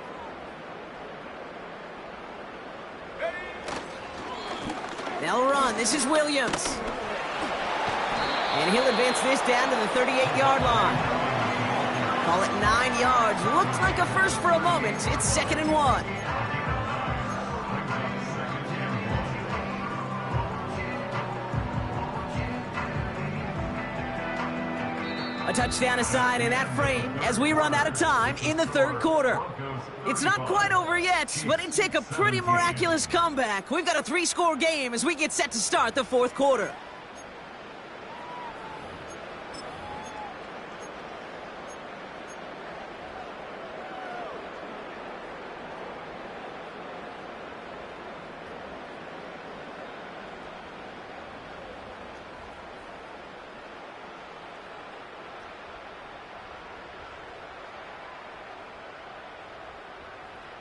Speaker 3: They'll run. This is Williams. And he'll advance this down to the 38-yard line. Call it 9 yards. Looked like a first for a moment. It's 2nd and 1. A touchdown aside in that frame as we run out of time in the 3rd quarter. It's not quite over yet, but it'd take a pretty miraculous comeback. We've got a 3-score game as we get set to start the 4th quarter.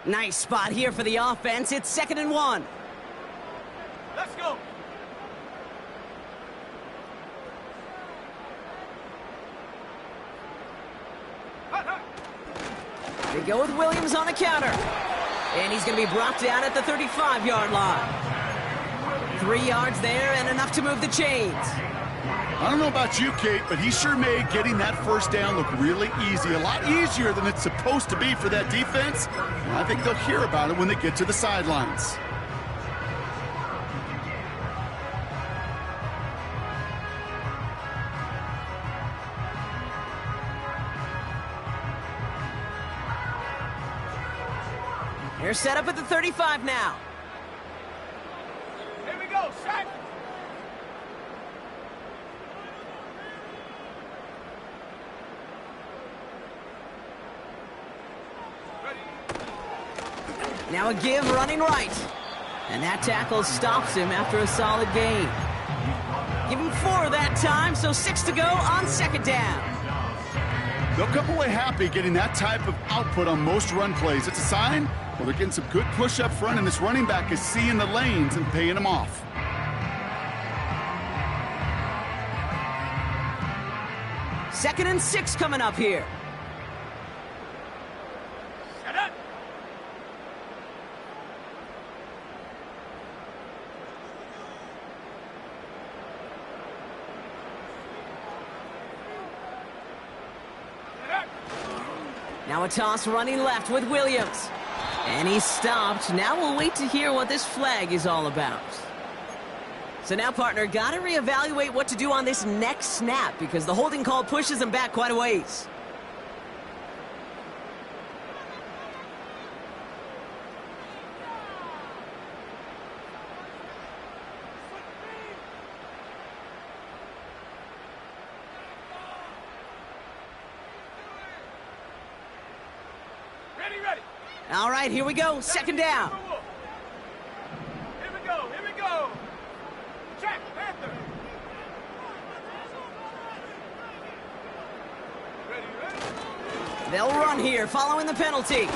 Speaker 3: Nice spot here for the offense. It's 2nd and 1.
Speaker 2: Let's go.
Speaker 3: They go with Williams on the counter. And he's going to be brought down at the 35-yard line. 3 yards there and enough to move the chains.
Speaker 4: I don't know about you, Kate, but he sure made getting that 1st down look really easy. A lot easier than it's supposed to be for that defense. And I think they'll hear about it when they get to the sidelines.
Speaker 3: They're set up at the 35 now.
Speaker 2: Here we go, set.
Speaker 3: Now a give running right. And that tackle stops him after a solid gain. Give him 4 that time, so 6 to go on 2nd down.
Speaker 4: They'll come away happy getting that type of output on most run plays. It's a sign, well, they're getting some good push up front, and this running back is seeing the lanes and paying them off.
Speaker 3: Second and 6 coming up here.
Speaker 2: Set up.
Speaker 3: Now a toss running left with Williams. And he's stopped. Now we'll wait to hear what this flag is all about. So now, partner, got to reevaluate what to do on this next snap because the holding call pushes him back quite a ways.
Speaker 2: Ready.
Speaker 3: All right, here we go. 2nd down.
Speaker 2: Here we go. Check, Panther. Ready.
Speaker 3: They'll run here, following the penalty.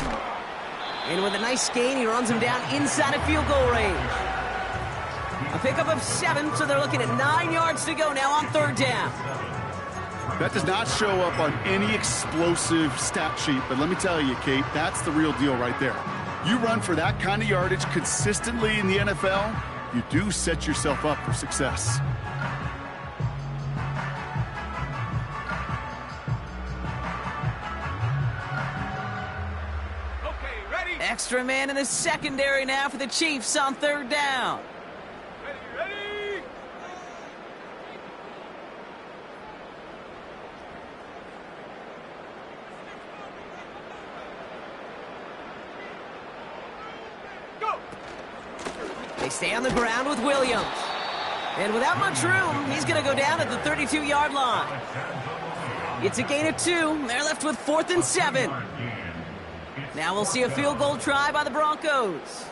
Speaker 3: And with a nice gain, he runs him down inside of field goal range. A pickup of 7, so they're looking at 9 yards to go now on 3rd down.
Speaker 4: That does not show up on any explosive stat sheet, but let me tell you, Kate, that's the real deal right there. You run for that kind of yardage consistently in the NFL, you do set yourself up for success.
Speaker 3: Extra man in the secondary now for the Chiefs on third down.
Speaker 2: Ready? Go!
Speaker 3: They stay on the ground with Williams. And without much room, he's going to go down at the 32-yard line. It's a gain of 2. They're left with 4th and 7. Now we'll see a field goal try by the Broncos.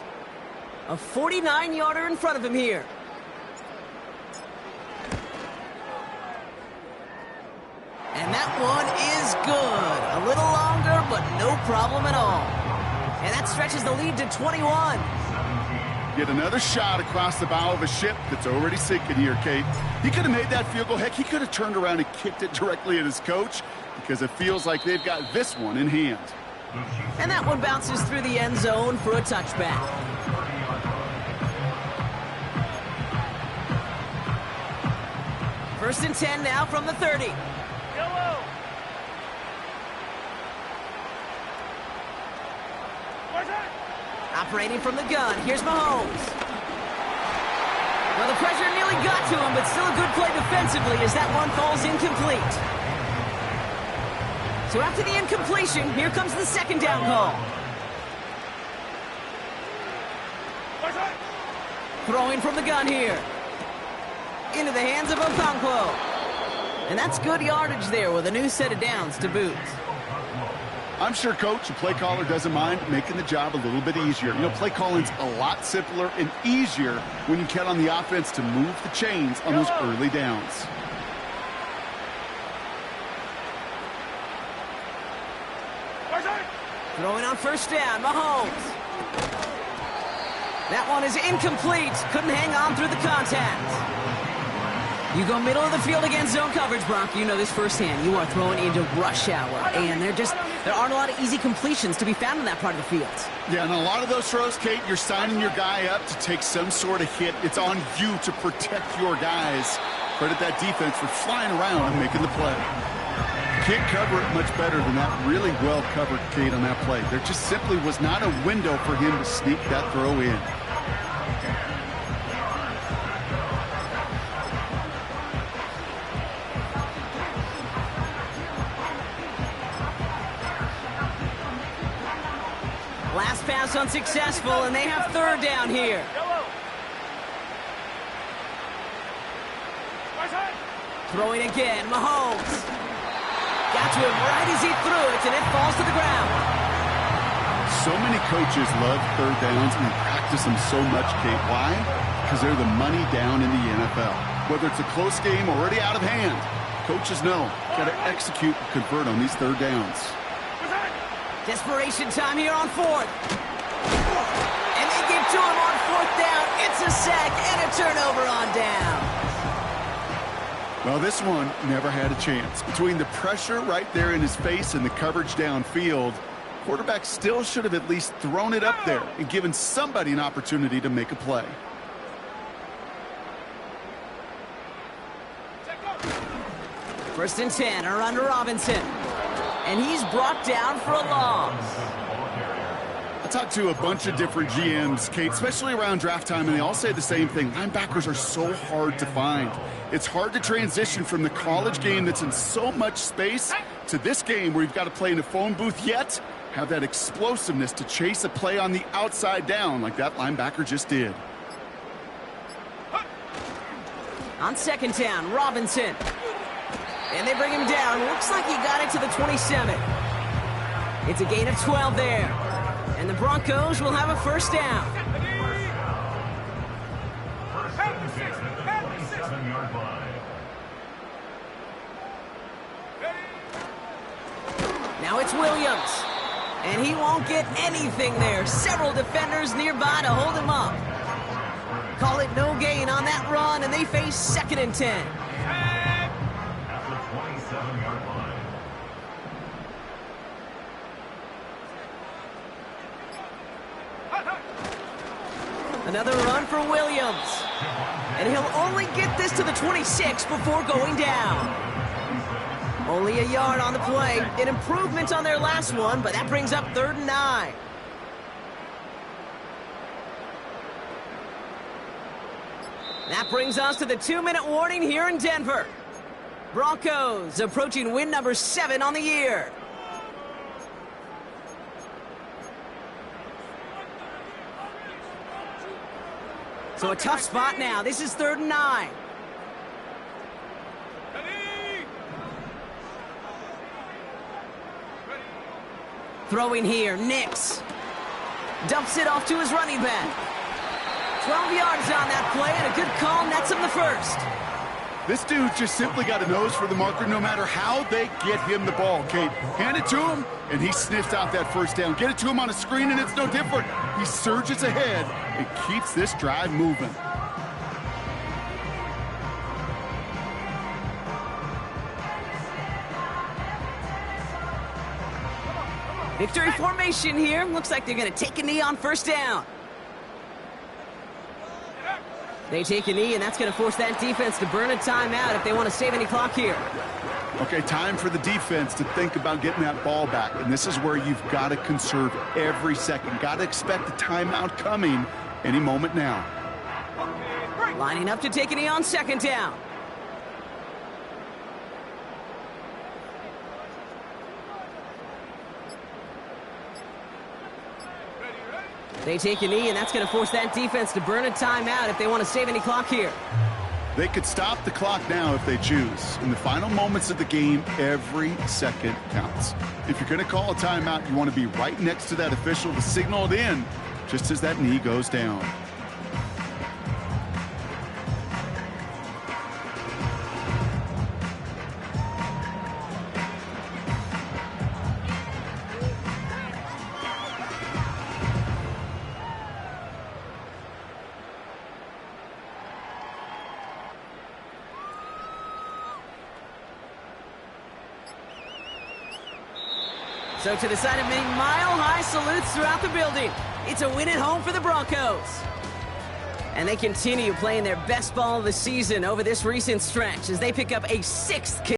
Speaker 3: A 49-yarder in front of him here. And that one is good. A little longer, but no problem at all. And that stretches the lead to 21.
Speaker 4: Get another shot across the bow of a ship that's already sinking here, Kate. He could have made that field goal. Heck, he could have turned around and kicked it directly at his coach because it feels like they've got this one in hand.
Speaker 3: And that one bounces through the end zone for a touchback. First and 10 now from the 30.
Speaker 2: Yellow.
Speaker 3: Operating from the gun, here's Mahomes. Well, the pressure nearly got to him, but still a good play defensively as that one falls incomplete. So after the incompletion, here comes the second down call. Throwing from the gun here. Into the hands of Okonkwo. And that's good yardage there with a new set of downs to boot.
Speaker 4: I'm sure coach and play caller doesn't mind making the job a little bit easier. You know, play calling's a lot simpler and easier when you count on the offense to move the chains on those early downs.
Speaker 3: Throwing on first down, Mahomes. That one is incomplete. Couldn't hang on through the contact. You go middle of the field against zone coverage, Brock. You know this firsthand. You are throwing into rush hour, and there aren't a lot of easy completions to be found in that part of the field.
Speaker 4: Yeah, and a lot of those throws, Kate, you're signing your guy up to take some sort of hit. It's on you to protect your guys. Credit that defense for flying around and making the play. Can't cover it much better than that. Really well covered, Kate, on that play. There just simply was not a window for him to sneak that throw in.
Speaker 3: Last pass unsuccessful, and they have third down here. Throwing again, Mahomes. Got to him right as he threw it, and it falls to the ground.
Speaker 4: So many coaches love third downs and practice them so much, Kate. Why? Because they're the money down in the NFL. Whether it's a close game already out of hand, coaches know got to execute and convert on these third downs.
Speaker 3: Desperation time here on fourth. And they give to him on fourth down. It's a sack and a turnover on down.
Speaker 4: Well, this one never had a chance. Between the pressure right there in his face and the coverage downfield, quarterback still should have at least thrown it up there and given somebody an opportunity to make a play.
Speaker 3: First and 10, a run to Robinson. And he's brought down for a loss.
Speaker 4: I talked to a bunch of different GMs, Kate, especially around draft time, and they all say the same thing. Linebackers are so hard to find. It's hard to transition from the college game that's in so much space to this game where you've got to play in a phone booth, yet have that explosiveness to chase a play on the outside down like that linebacker just did.
Speaker 3: On second down, Robinson. And they bring him down. Looks like he got it to the 27. It's a gain of 12 there. And the Broncos will have a first down. Now it's Williams. And he won't get anything there. Several defenders nearby to hold him up. Call it no gain on that run, and they face second and 10.
Speaker 5: 7-yard line.
Speaker 3: Another run for Williams. And he'll only get this to the 26 before going down. Only a yard on the play. An improvement on their last one, but that brings up 3rd and 9. That brings us to the 2-minute warning here in Denver. Broncos approaching win number 7 on the year. So a tough spot now. This is 3rd and 9. Throwing here, Nix. Dumps it off to his running back. 12 yards on that play, and a good call nets him the first.
Speaker 4: This dude just simply got a nose for the marker no matter how they get him the ball, Kate. Hand it to him, and he sniffs out that first down. Get it to him on a screen, and it's no different. He surges ahead and keeps this drive moving.
Speaker 3: Victory formation here. Looks like they're going to take a knee on first down. They take a knee, and that's going to force that defense to burn a timeout if they want to save any clock here.
Speaker 4: Okay, time for the defense to think about getting that ball back. And this is where you've got to conserve every second. Got to expect the timeout coming any moment now.
Speaker 3: Lining up to take a knee on second down. They take a knee, and that's going to force that defense to burn a timeout if they want to save any clock here.
Speaker 4: They could stop the clock now if they choose. In the final moments of the game, every second counts. If you're going to call a timeout, you want to be right next to that official to signal it in just as that knee goes down.
Speaker 3: So to the side of many mile-high salutes throughout the building, it's a win at home for the Broncos. And they continue playing their best ball of the season over this recent stretch as they pick up a 6th